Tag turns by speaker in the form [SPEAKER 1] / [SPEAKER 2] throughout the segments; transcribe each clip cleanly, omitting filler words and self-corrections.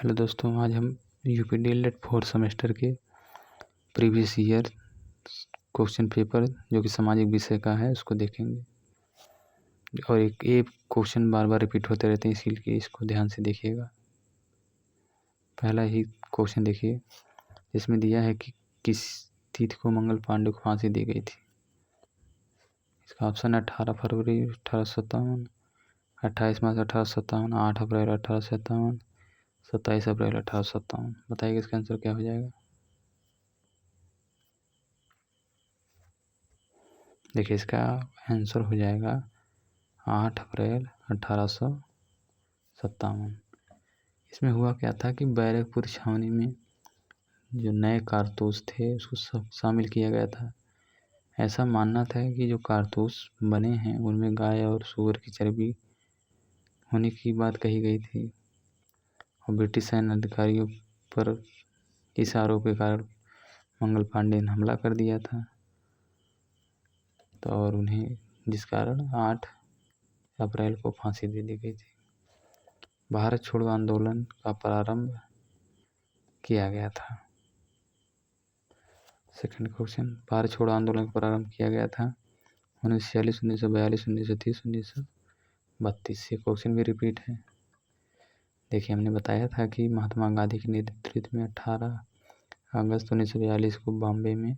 [SPEAKER 1] Hello दोस्तों, आज हम यूपी डीएलएड 4 सेमेस्टर के प्रीवियस ईयर क्वेश्चन पेपर जो कि सामाजिक विषय का है उसको देखेंगे। और एक क्वेश्चन बार बार रिपीट होते रहते हैं, इसीलिए इसको ध्यान से देखिएगा। पहला ही क्वेश्चन देखिए, इसमें दिया है कि किस तिथि को मंगल पांडे को फांसी दी गई थी। इसका ऑप्शन है 18 फरवरी 1857, 28 मार्च 1857, 8 अप्रैल 1857, 27 अप्रैल 1857। बताइए इसका आंसर क्या हो जाएगा। देखिए इसका आंसर हो जाएगा 8 अप्रैल 1857। इसमें हुआ क्या था कि बैरकपुर छावनी में जो नए कारतूस थे उसको सब शामिल किया गया था। ऐसा मानना था कि जो कारतूस बने हैं उनमें गाय और सूअर की चर्बी होने की बात कही गई थी। और ब्रिटिश सैन्य अधिकारियों पर इस आरोप के कारण मंगल पांडे ने हमला कर दिया था, तो और उन्हें जिस कारण 8 अप्रैल को फांसी दे दी गई थी। भारत छोड़ो आंदोलन का प्रारंभ किया गया था। सेकंड क्वेश्चन, भारत छोड़ो आंदोलन का प्रारंभ किया गया था 1946, 1942, 1930, 1932। ये क्वेश्चन भी रिपीट है। देखिए हमने बताया था कि महात्मा गांधी के नेतृत्व में 18 अगस्त 1942 को बॉम्बे में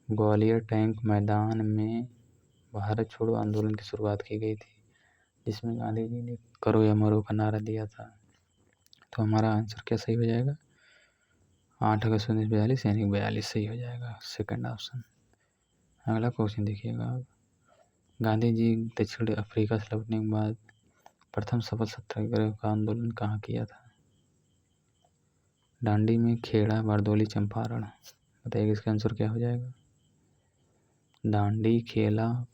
[SPEAKER 1] ग्वालियर टैंक मैदान में भारत छोड़ो आंदोलन की शुरुआत की गई थी, जिसमें गांधी जी ने करो या मरो का नारा दिया था। तो हमारा आंसर क्या सही हो जाएगा, 8 अगस्त 1942 यानी 42 सही हो जाएगा, सेकंड ऑप्शन। अगला क्वेश्चन देखिएगा आप, गांधी जी दक्षिण अफ्रीका से लौटने के बाद प्रथम सफल सत्याग्रह का आंदोलन कहाँ किया था। दांडी में, खेड़ा, बारदौली, चंपारण। बताइए इसका आंसर क्या हो जाएगा। दांडी, खेड़ा,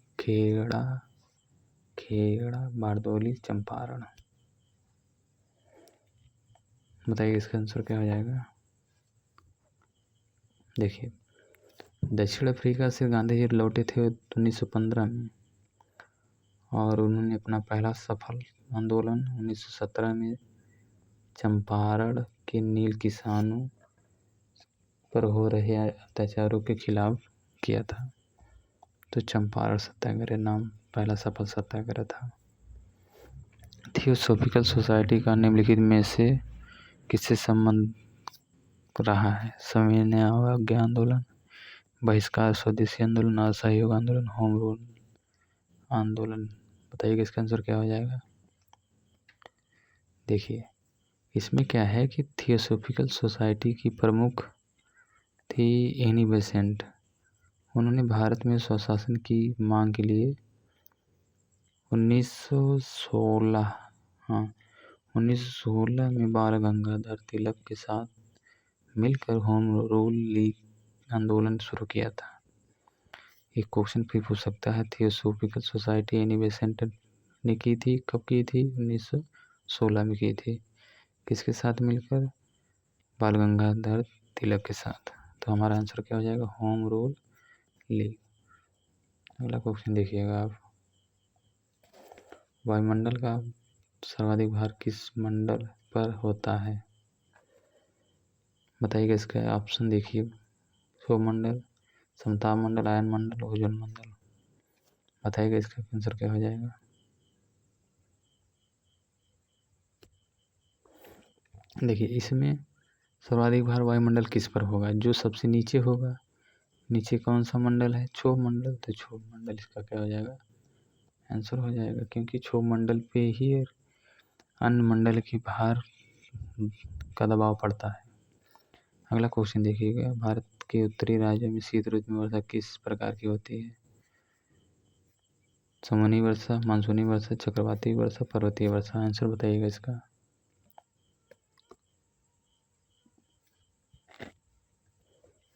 [SPEAKER 1] बारदौली, चंपारण। बताइए इसका आंसर क्या हो जाएगा। देखिए दक्षिण अफ्रीका से गांधी जी लौटे थे 1915 में, और उन्होंने अपना पहला सफल आंदोलन 1917 में चंपारण के नील किसानों पर हो रहे अत्याचारों के खिलाफ किया था। तो चंपारण सत्याग्रह नाम पहला सफल सत्याग्रह था। थियोसॉफिकल सोसाइटी का निम्नलिखित में से किससे संबंध रहा है। सविनय अवज्ञा आंदोलन, बहिष्कार स्वदेशी आंदोलन, असहयोग आंदोलन, होम रूल आंदोलन। बताइए इसका आंसर क्या हो जाएगा। देखिए इसमें क्या है कि थियोसॉफिकल सोसाइटी की प्रमुख थी एनी बेसेंट। उन्होंने भारत में स्वशासन की मांग के लिए 1916 में बाल गंगाधर तिलक के साथ मिलकर होम रूल लीग आंदोलन शुरू किया था। एक क्वेश्चन फिर पूछ सकता है, थियोसॉफिकल सोसाइटी एनी बेसेंट ने की थी, कब की थी, 1916 में की थी। किसके साथ मिलकर, बाल गंगाधर तिलक के साथ। तो हमारा आंसर क्या हो जाएगा, होम रूल लीग। अगला क्वेश्चन देखिएगा आप, वायुमंडल का सर्वाधिक भार किस मंडल पर होता है। बताइएगा इसका ऑप्शन देखिए, सौरमंडल, समताप मंडल, आयन मंडल, ओजोन मंडल। बताइएगा इसका आंसर क्या हो जाएगा। देखिए इसमें सर्वाधिक भार वायुमंडल किस पर होगा, जो सबसे नीचे होगा। नीचे कौन सा मंडल है, क्षोभ मंडल। तो क्षोभ मंडल इसका क्या हो जाएगा, आंसर हो जाएगा, क्योंकि क्षोभ मंडल पे ही अन्य मंडल की भार का दबाव पड़ता है। अगला क्वेश्चन देखिएगा, भारत के उत्तरी राज्यों में शीत ऋतु में वर्षा किस प्रकार की होती है। समुद्री वर्षा, मानसूनी वर्षा, चक्रवाती वर्षा, पर्वतीय वर्षा। आंसर बताइएगा इसका।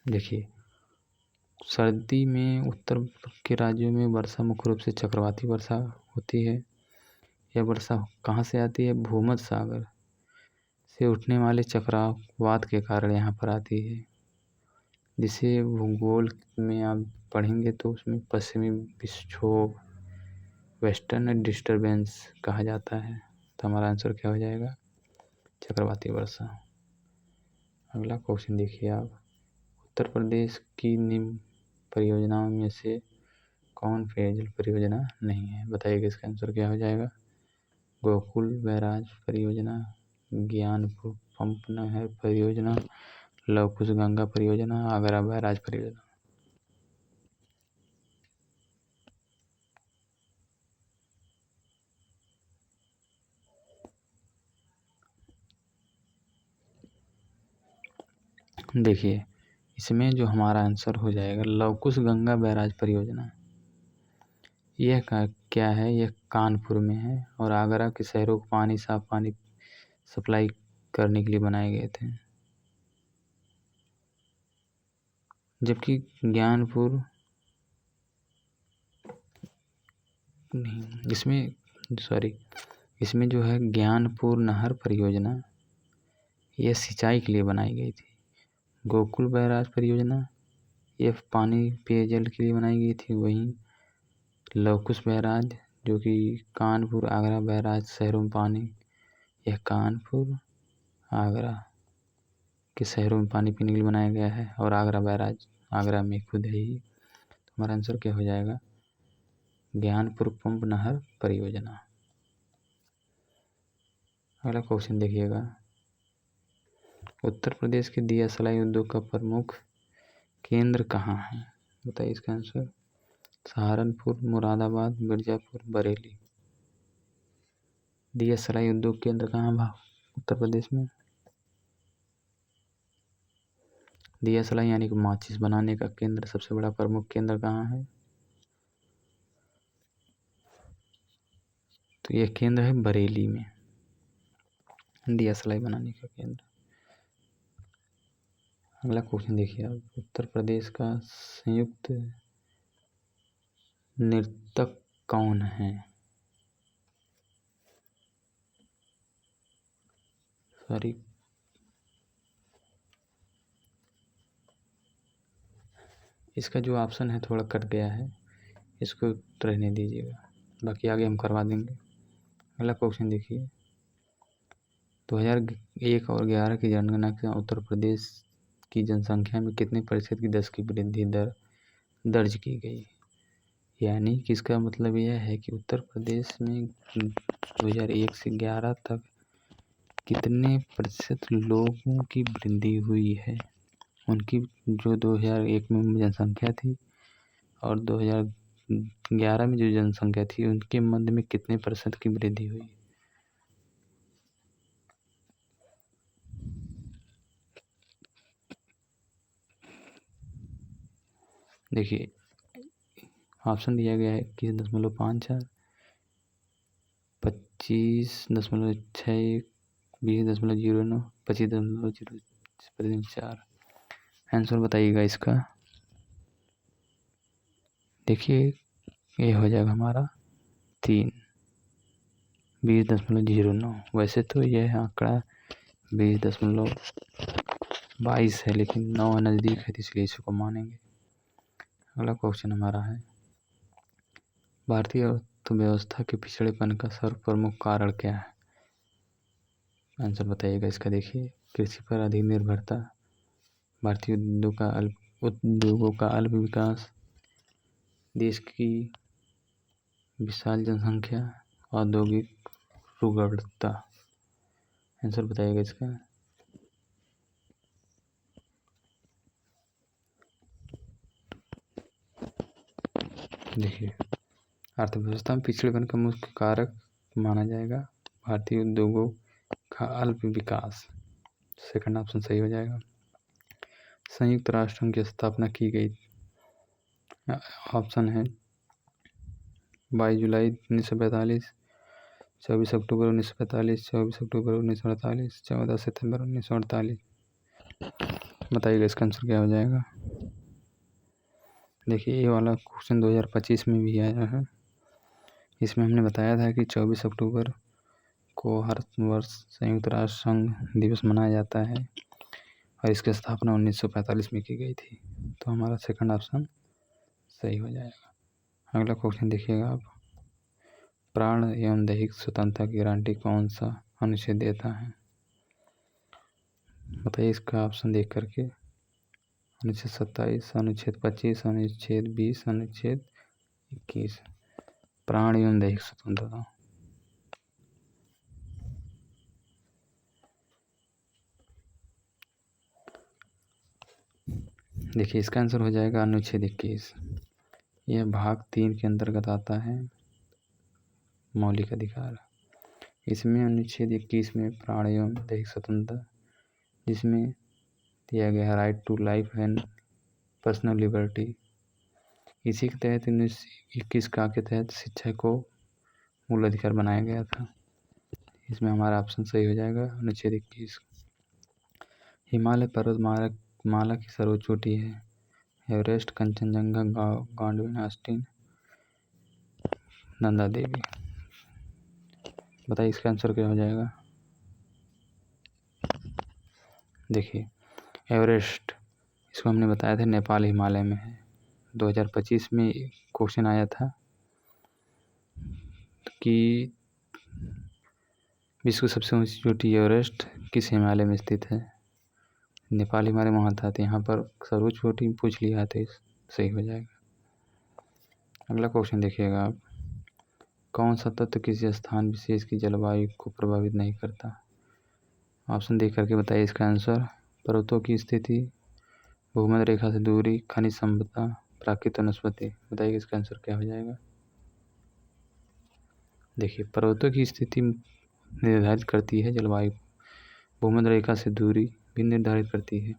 [SPEAKER 1] देखिए सर्दी में उत्तर के राज्यों में वर्षा मुख्य रूप से चक्रवाती वर्षा होती है। यह वर्षा कहाँ से आती है, भूमध्य सागर से उठने वाले चक्रवात के कारण यहाँ पर आती है, जिसे भूगोल में आप पढ़ेंगे तो उसमें पश्चिमी विक्षोभ, वेस्टर्न डिस्टर्बेंस कहा जाता है। तो हमारा आंसर क्या हो जाएगा, चक्रवाती वर्षा। अगला क्वेश्चन देखिए आप, उत्तर प्रदेश की निम्न परियोजनाओं में से कौन पेयजल परियोजना नहीं है? बताइएगा इसका आंसर क्या हो जाएगा। गोकुल बैराज परियोजना, ज्ञानपुर पंप नहर परियोजना, लव कुश गंगा परियोजना, आगरा बैराज परियोजना। देखिए इसमें जो हमारा आंसर हो जाएगा लव कुश गंगा बैराज परियोजना। यह क्या है, यह कानपुर में है और आगरा के शहरों को साफ पानी सप्लाई करने के लिए बनाए गए थे। जबकि ज्ञानपुर नहीं, इसमें जो है ज्ञानपुर नहर परियोजना यह सिंचाई के लिए बनाई गई थी। गोकुल बैराज परियोजना यह पानी पेयजल के लिए बनाई गई थी। वहीं लव कुश बैराज जो कि कानपुर आगरा बैराज शहरों में पानी, यह कानपुर आगरा के शहरों में पानी पीने के लिए बनाया गया है और आगरा बैराज आगरा में खुद है ही। तो हमारा आंसर क्या हो जाएगा, ज्ञानपुर पंप नहर परियोजना। अगला क्वेश्चन देखिएगा, उत्तर प्रदेश के दिया सलाई उद्योग का प्रमुख केंद्र कहाँ है? बताइए इसका आंसर। सहारनपुर, मुरादाबाद, मिर्जापुर, बरेली। दिया सलाई उद्योग केंद्र कहाँ है उत्तर प्रदेश में? दिया सलाई यानी कि माचिस बनाने का केंद्र, सबसे बड़ा प्रमुख केंद्र कहाँ है? तो यह केंद्र है बरेली में, दिया सलाई बनाने का केंद्र। अगला क्वेश्चन देखिए आप, उत्तर प्रदेश का संयुक्त नर्तक कौन है? सॉरी, इसका जो ऑप्शन है थोड़ा कट गया है, इसको रहने दीजिएगा, बाकी आगे हम करवा देंगे। अगला क्वेश्चन देखिए, 2001 और 11 की जनगणना के उत्तर प्रदेश की जनसंख्या में कितने प्रतिशत की 10 की वृद्धि दर दर्ज की गई? यानी कि इसका मतलब यह है कि उत्तर प्रदेश में 2001 से 11 तक कितने प्रतिशत लोगों की वृद्धि हुई है। उनकी जो 2001 में जनसंख्या थी और 2011 में जो जनसंख्या थी उनके मध्य में कितने प्रतिशत की वृद्धि हुई। देखिए ऑप्शन दिया गया है 21.54, 25.61, 20.09, 25.04। आंसर बताइएगा इसका। देखिए ये हो जाएगा हमारा 3, 20.09। वैसे तो यह आंकड़ा 20.22 है, लेकिन 9 नज़दीक है तो इसलिए इसको मानेंगे। अगला क्वेश्चन हमारा है, भारतीय अर्थव्यवस्था के पिछड़ेपन का सर्वप्रमुख कारण क्या है? आंसर बताइएगा इसका। देखिए कृषि पर अधिक निर्भरता, भारतीय उद्योगों का अल्प विकास, देश की विशाल जनसंख्या, औद्योगिक रुग्णता। आंसर बताइएगा इसका। देखिए अर्थव्यवस्था में पिछड़ेपन का मुख्य कारक माना जाएगा भारतीय उद्योगों का अल्प विकास। सेकंड ऑप्शन सही हो जाएगा। संयुक्त राष्ट्र संघ की स्थापना की गई, ऑप्शन है 22 जुलाई 1945, 24 अक्टूबर 1945, 24 अक्टूबर 1948, 14 सितंबर 1948। बताइएगा इसका आंसर क्या हो जाएगा। देखिए ये वाला क्वेश्चन 2025 में भी आया है। इसमें हमने बताया था कि 24 अक्टूबर को हर वर्ष संयुक्त राष्ट्र संघ दिवस मनाया जाता है और इसकी स्थापना 1945 में की गई थी। तो हमारा सेकंड ऑप्शन सही हो जाएगा। अगला क्वेश्चन देखिएगा आप, प्राण एवं दैहिक स्वतंत्रता की गारंटी कौन सा अनुच्छेद देता है? बताइए इसका ऑप्शन देख करके। अनुच्छेद 27, अनुच्छेद 25, अनुच्छेद 20, अनुच्छेद 21। प्राण एवं दैहिक स्वतंत्रता। देखिए इसका आंसर हो जाएगा अनुच्छेद 21। यह भाग 3 के अंतर्गत आता है, मौलिक अधिकार। इसमें अनुच्छेद 21 में प्राण एवं दैहिक स्वतंत्रता, जिसमें दिया गया है right to life and personal liberty. इसी के तहत 1921 का के तहत शिक्षा को मूल अधिकार बनाया गया था। इसमें हमारा ऑप्शन सही हो जाएगा अनुच्छेद 21। हिमालय पर्वत माला की सर्वोच्च चोटी है Everest, Kanchenjunga, Godwin Austen, Nanda Devi. बताइए इसका आंसर क्या हो जाएगा। देखिए एवरेस्ट, इसको हमने बताया था नेपाल हिमालय में है। 2025 में क्वेश्चन आया था कि विश्व की सबसे ऊंची चोटी एवरेस्ट किस हिमालय में स्थित है। नेपाल हिमालय वहाँ था, तो यहाँ पर सर्वोच्च चोटी पूछ लिया तो सही हो जाएगा। अगला क्वेश्चन देखिएगा आप। कौन सा तत्व किसी स्थान विशेष की जलवायु को प्रभावित नहीं करता। ऑप्शन देख करके बताइए इसका आंसर। पर्वतों की स्थिति, भूमध्य रेखा से दूरी, खनिज संपदा, प्राकृतिक वनस्पति। बताइए इसका आंसर क्या हो जाएगा। देखिए पर्वतों की स्थिति निर्धारित करती है जलवायु, भूमध्य रेखा से दूरी भी निर्धारित करती है,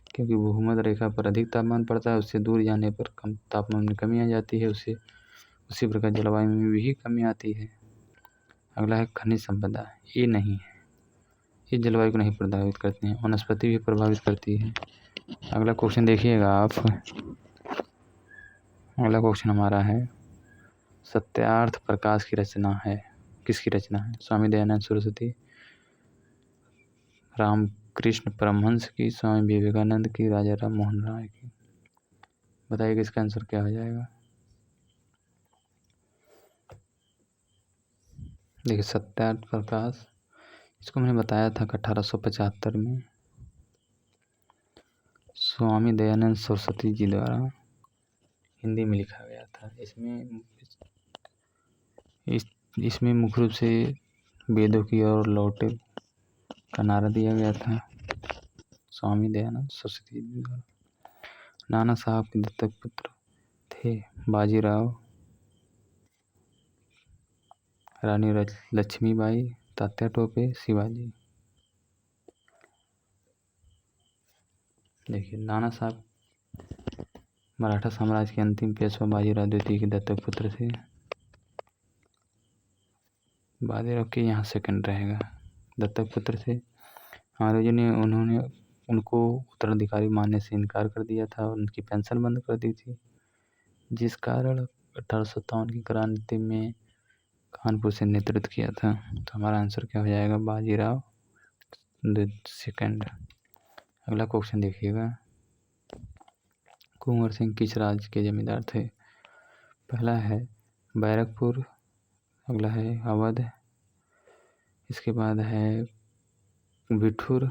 [SPEAKER 1] क्योंकि भूमध्य रेखा पर अधिक तापमान पड़ता है, उससे दूर जाने पर कम तापमान में कमी आ जाती है, उससे उसी प्रकार जलवायु में भी कमी आती है। अगला है खनिज संपदा, ये नहीं है, ये जलवायु को नहीं प्रभावित करती हैं, वनस्पति भी प्रभावित करती है। अगला क्वेश्चन देखिएगा आप। अगला क्वेश्चन हमारा है सत्यार्थ प्रकाश की रचना है, किसकी रचना है। स्वामी दयानंद सरस्वती, रामकृष्ण परमहंस की, स्वामी विवेकानंद की, राजा राम मोहन राय की। बताइए इसका आंसर क्या हो जाएगा। देखिए सत्यार्थ प्रकाश, इसको मैंने बताया था कि 1875 में स्वामी दयानंद सरस्वती जी द्वारा हिंदी में लिखा गया था। इसमें मुख्य रूप से वेदों की ओर लौटे का नारा दिया गया था स्वामी दयानंद सरस्वती जी द्वारा। नाना साहब के दत्तक पुत्र थे बाजीराव, रानी लक्ष्मीबाई, तात्या टोपे, शिवाजी। देखिए नाना साहब मराठा साम्राज्य के अंतिम पेशवा बाजीराव द्वितीय के दत्तक पुत्र थे। बाजीराव के यहाँ सेकंड रहेगा, दत्तक पुत्र थे। अंग्रेजों ने उनको उत्तराधिकारी मानने से इनकार कर दिया था और उनकी पेंशन बंद कर दी थी, जिस कारण 1857 की क्रांति में कानपुर से नेतृत्व किया था। तो हमारा आंसर क्या हो जाएगा, बाजीराव सेकंड। अगला क्वेश्चन देखिएगा। कुंवर सिंह किस राज्य के जमींदार थे। पहला है बैरकपुर, अगला है अवध, इसके बाद है बिठूर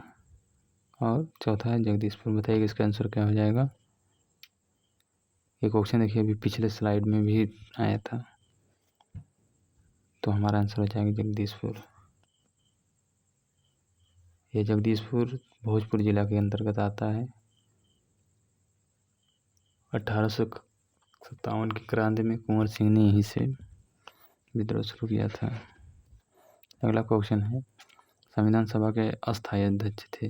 [SPEAKER 1] और चौथा है जगदीशपुर। बताइए इसका आंसर क्या हो जाएगा। ये क्वेश्चन देखिए अभी पिछले स्लाइड में भी आया था, तो हमारा आंसर हो जाएगा जगदीशपुर। ये जगदीशपुर भोजपुर जिला के अंतर्गत आता है। 1857 की क्रांति में कुंवर सिंह ने यहीं से विद्रोह शुरू किया था। अगला क्वेश्चन है संविधान सभा के अस्थायी अध्यक्ष थे।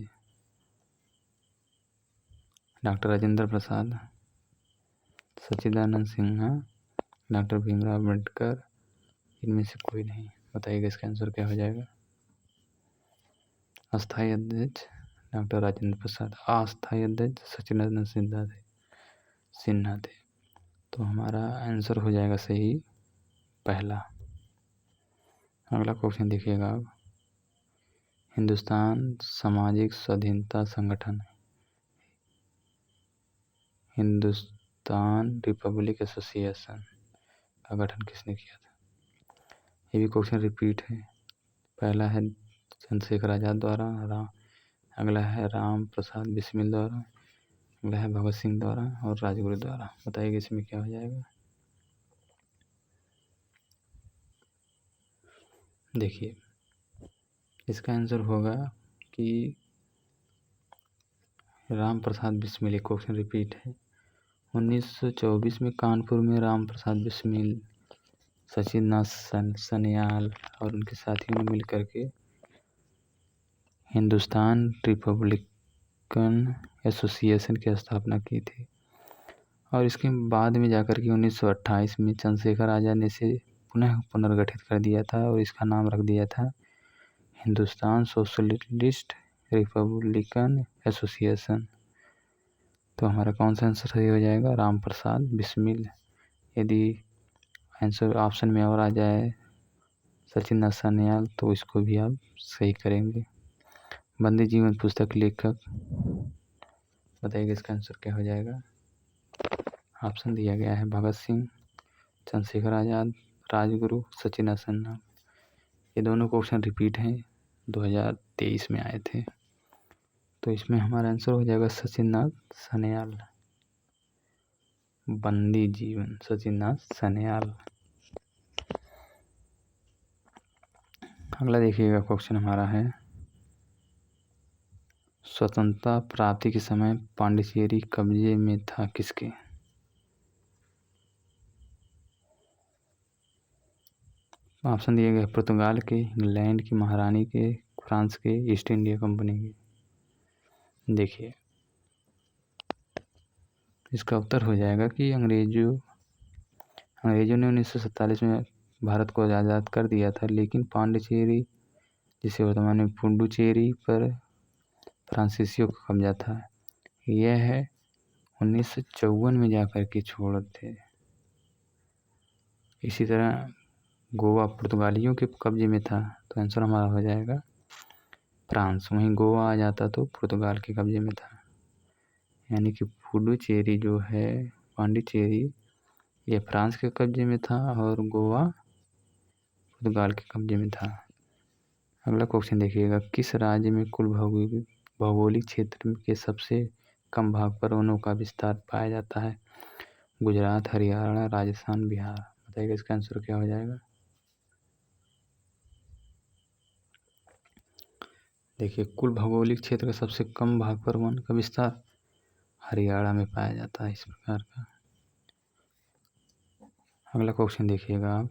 [SPEAKER 1] डॉक्टर राजेंद्र प्रसाद, सच्चिदानंद सिन्हा, डॉक्टर भीमराव अम्बेडकर, इनमें से कोई नहीं। बताइएगा इसका आंसर क्या हो जाएगा। अस्थायी अध्यक्ष डॉक्टर राजेंद्र प्रसाद, अस्थायी अध्यक्ष सच्चिदानंद सिन्हा थे। तो हमारा आंसर हो जाएगा सही पहला। अगला क्वेश्चन देखिएगा आप। हिंदुस्तान सामाजिक स्वाधीनता संगठन, हिंदुस्तान रिपब्लिक एसोसिएशन का गठन किसने किया था। ये भी क्वेश्चन रिपीट है। पहला है चंद्रशेखर आजाद द्वारा, अगला है राम प्रसाद बिस्मिल द्वारा, अगला है भगत सिंह द्वारा और राजगुरु द्वारा। बताइए इसमें क्या हो जाएगा। देखिए इसका आंसर होगा कि राम प्रसाद बिस्मिल। एक क्वेश्चन रिपीट है। 1924 में कानपुर में राम प्रसाद बिस्मिल, सचिन नाथ सन्याल और उनके साथियों ने मिलकर के हिंदुस्तान रिपब्लिकन एसोसिएशन की स्थापना की थी और इसके बाद में जाकर के 1928 में चंद्रशेखर आज़ाद ने इसे पुनः पुनर्गठित कर दिया था और इसका नाम रख दिया था हिंदुस्तान सोशलिस्ट रिपब्लिकन एसोसिएशन। तो हमारा कौन सा आंसर सही हो जाएगा, राम प्रसाद बिस्मिल। यदि आंसर ऑप्शन में और आ जाए सचिन नाथ सन्याल तो इसको भी आप सही करेंगे। बंदी जीवन पुस्तक लेखक, बताइए इसका आंसर क्या हो जाएगा। ऑप्शन दिया गया है भगत सिंह, चंद्रशेखर आज़ाद, राजगुरु, सचिन नाथ सन्याल। ये दोनों क्वेश्चन रिपीट हैं, 2023 में आए थे। तो इसमें हमारा आंसर हो जाएगा सचिन नाथ सन्याल। बंदी जीवन सचिन नाथ सन्याल। अगला देखिएगा क्वेश्चन हमारा है, स्वतंत्रता प्राप्ति के समय पांडिचेरी कब्जे में था किसके। ऑप्शन दिए गए पुर्तगाल के, इंग्लैंड की महारानी के, फ्रांस के, ईस्ट इंडिया कंपनी के। देखिए इसका उत्तर हो जाएगा कि अंग्रेजों ने 1947 में भारत को आज़ाद कर दिया था, लेकिन पांडिचेरी जिसे वर्तमान में पुडुचेरी पर फ्रांसीसियों का कब्जा था। यह 1954 में जाकर के छोड़े थे। इसी तरह गोवा पुर्तगालियों के कब्जे में था, तो आंसर हमारा हो जाएगा फ्रांस। वहीं गोवा आ जाता तो पुर्तगाल के कब्जे में था, यानी कि पुडुचेरी जो है पांडिचेरी ये फ्रांस के कब्जे में था और गोवा पुर्तगाल के कब्जे में था। अगला क्वेश्चन देखिएगा, किस राज्य में कुल भौगोलिक क्षेत्र के सबसे कम भाग पर वनों का विस्तार पाया जाता है। गुजरात, हरियाणा, राजस्थान, बिहार। बताइएगा इसका आंसर क्या हो जाएगा। देखिए कुल भौगोलिक क्षेत्र का सबसे कम भाग पर वन का विस्तार हरियाणा में पाया जाता है इस प्रकार का। अगला क्वेश्चन देखिएगा आप,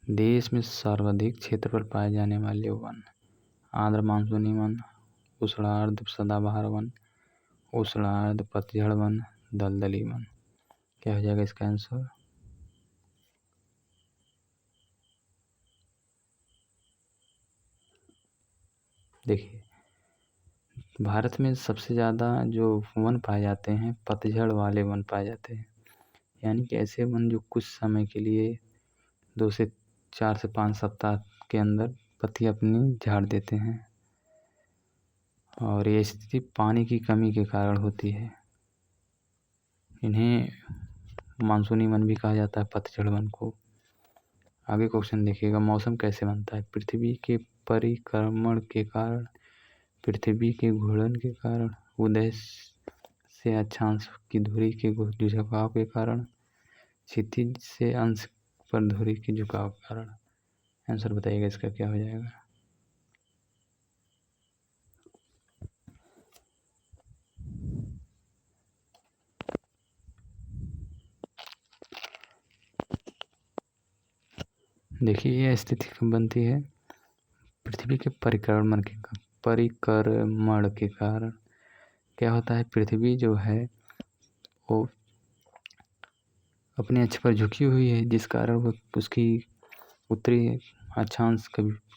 [SPEAKER 1] देश में सर्वाधिक क्षेत्र पर पाए जाने वाले वन। आंध्र मानसूनी वन, उष्णार्ध सदाबहार वन, उष्णार्ध पतझड़ वन, दलदली वन। क्या हो जाएगा इसका आंसर। देखिए भारत में सबसे ज़्यादा जो वन पाए जाते हैं पतझड़ वाले वन पाए जाते हैं, यानी कि ऐसे वन जो कुछ समय के लिए 2 से 4 से 5 सप्ताह के अंदर पत्ती अपनी झाड़ देते हैं और ये स्थिति पानी की कमी के कारण होती है। इन्हें मानसूनी वन भी कहा जाता है, पतझड़ वन को। आगे क्वेश्चन देखिएगा, मौसम कैसे बनता है। पृथ्वी के परिक्रमण के कारण, पृथ्वी के घूर्णन के कारण, उदय से अक्षांश की धुरी के झुकाव के कारण, क्षितिज से अंश पर धुरी के झुकाव के कारण। आंसर बताइएगा इसका क्या हो जाएगा। देखिए यह स्थिति कब बनती है, पृथ्वी के परिक्रमण के कारण। क्या होता है, पृथ्वी जो है वो अपने अक्ष पर झुकी हुई है, जिस कारण वो उसकी उत्तरी अक्षांश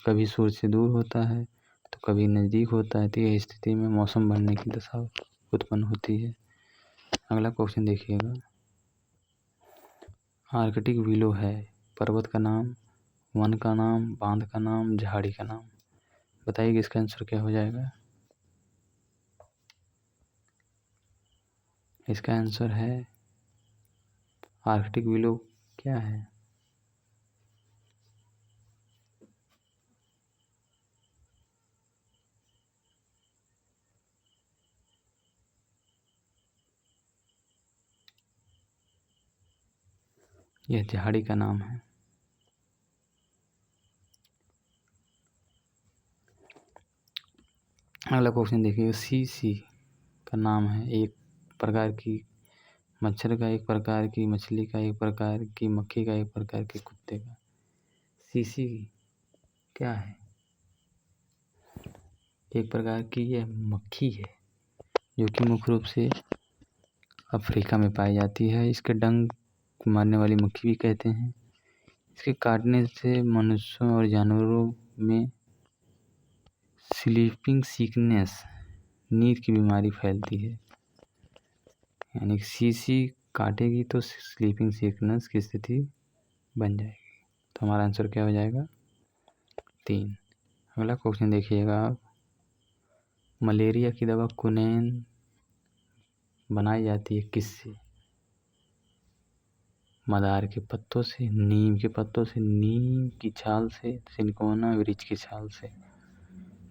[SPEAKER 1] कभी सूर्य से दूर होता है तो कभी नज़दीक होता है। तो यह स्थिति में मौसम बनने की दशा उत्पन्न होती है। अगला क्वेश्चन देखिएगा, आर्कटिक विलो है पर्वत का नाम, वन का नाम, बांध का नाम, झाड़ी का नाम। बताइए कि इसका आंसर क्या हो जाएगा। इसका आंसर है आर्कटिक विलो। क्या है, यह झाड़ी का नाम है। अगला क्वेश्चन देखिए, सीसी का नाम है एक प्रकार की मच्छर का, एक प्रकार की मछली का, एक प्रकार की मक्खी का, एक प्रकार के कुत्ते का। सीसी क्या है? एक प्रकार की यह मक्खी है जो कि मुख्य रूप से अफ्रीका में पाई जाती है। इसके डंक मारने वाली मक्खी भी कहते हैं। इसके काटने से मनुष्यों और जानवरों में स्लीपिंग सिकनेस, नींद की बीमारी फैलती है। यानी सीसी काटेगी तो स्लीपिंग सिकनेस की स्थिति बन जाएगी। तो हमारा आंसर क्या हो जाएगा? 3। अगला क्वेश्चन देखिएगा आप, मलेरिया की दवा क्विनोन बनाई जाती है किससे? मदार के पत्तों से, नीम के पत्तों से, नीम की छाल से, सिनकोना वृक्ष की छाल से।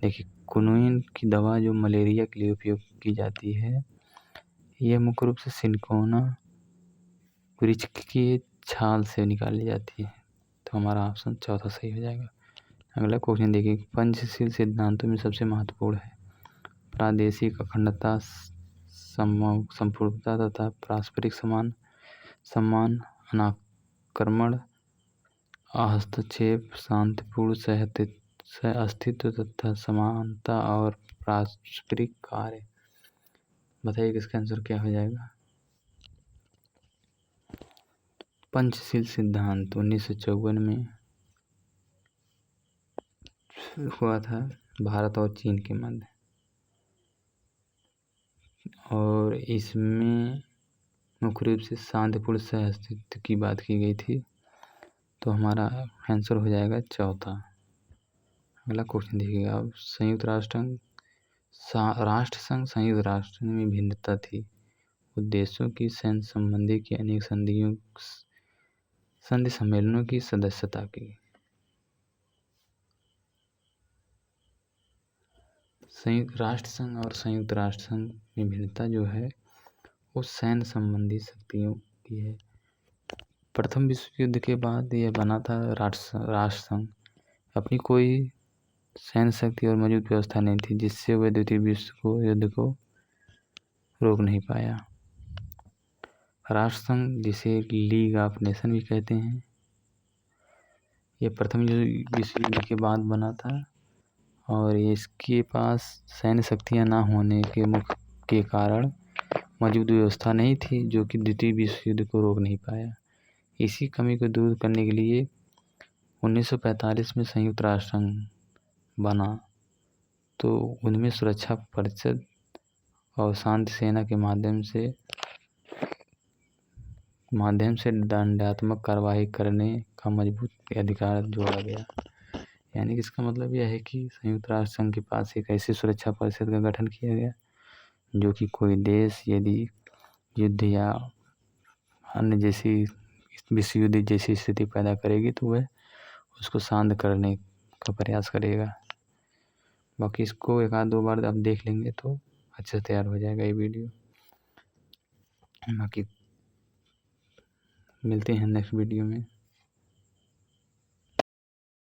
[SPEAKER 1] देखिए, क्विनोन की दवा जो मलेरिया के लिए उपयोग की जाती है, यह मुख्य रूप से सिनकोना वृक्ष की छाल से निकाली जाती है। तो हमारा ऑप्शन चौथा सही हो जाएगा। अगला क्वेश्चन देखिए, पंचशील सिद्धांतों में सबसे महत्वपूर्ण है प्रादेशिक अखंडता, संपूर्णता तथा पारस्परिक सम्मान, अनाक्रमण, हस्तक्षेप, शांतिपूर्ण सहअस्तित्व तथा समानता और पारस्परिक कार्य। बताइए किसका आंसर क्या हो जाएगा? पंचशील सिद्धांत 1954 में हुआ था भारत और चीन के मध्य, और इसमें मुख्य रूप से शांतिपूर्ण सहअस्तित्व की बात की गई थी। तो हमारा आंसर हो जाएगा चौथा। अगला क्वेश्चन देखिएगा आप, संयुक्त राष्ट्र संयुक्त राष्ट्र में भिन्नता थी उद्देश्यों की, सैन्य संबंधी की, अनेक संधि सम्मेलनों की, सदस्यता की। संयुक्त राष्ट्र संघ और संयुक्त राष्ट्र संघ में भिन्नता जो है वो सैन्य संबंधी शक्तियों की है। प्रथम विश्व युद्ध के बाद यह बना था राष्ट्र संघ। अपनी कोई सैन्य शक्ति और मौजूद व्यवस्था नहीं थी, जिससे वह द्वितीय विश्व युद्ध को रोक नहीं पाया। राष्ट्र संघ, जिसे लीग ऑफ नेशन भी कहते हैं, यह प्रथम विश्व युद्ध के बाद बना था और इसके पास सैन्य शक्तियाँ ना होने के कारण मौजूद व्यवस्था नहीं थी, जो कि द्वितीय विश्व युद्ध को रोक नहीं पाया। इसी कमी को दूर करने के लिए 1945 में संयुक्त राष्ट्र संघ बना, तो उनमें सुरक्षा परिषद और शांति सेना के माध्यम से दंडात्मक कार्रवाई करने का मजबूत अधिकार जोड़ा गया। यानी कि इसका मतलब यह है कि संयुक्त राष्ट्र संघ के पास एक ऐसी सुरक्षा परिषद का गठन किया गया जो कि कोई देश यदि युद्ध या अन्य जैसी विश्व युद्ध जैसी स्थिति पैदा करेगी तो वह उसको शांत करने का प्रयास करेगा। बाकी इसको एक आध दो बार आप देख लेंगे तो अच्छे से तैयार हो जाएगा ये वीडियो। बाकी मिलते हैं नेक्स्ट वीडियो में।